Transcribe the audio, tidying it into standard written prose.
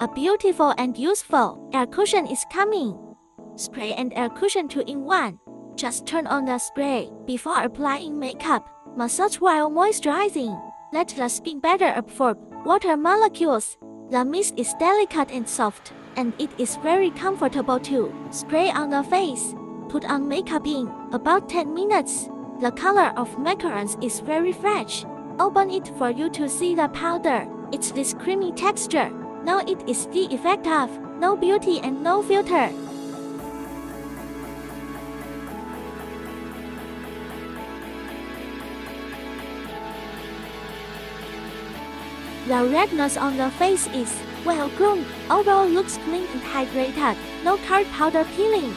A beautiful and useful air cushion is coming. Spray and air cushion 2-in-1. Just turn on the spray before applying makeup. Massage while moisturizing. Let the skin better absorb water molecules. The mist is delicate and soft, and it is very comfortable to spray on the face. Put on makeup in about 10 minutes. The color of macarons is very fresh. Open it for you to see the powder. It's this creamy texture. Now it is the effect of no beauty and no filter. The redness on the face is well groomed. Overall looks clean and hydrated. No card powder peeling.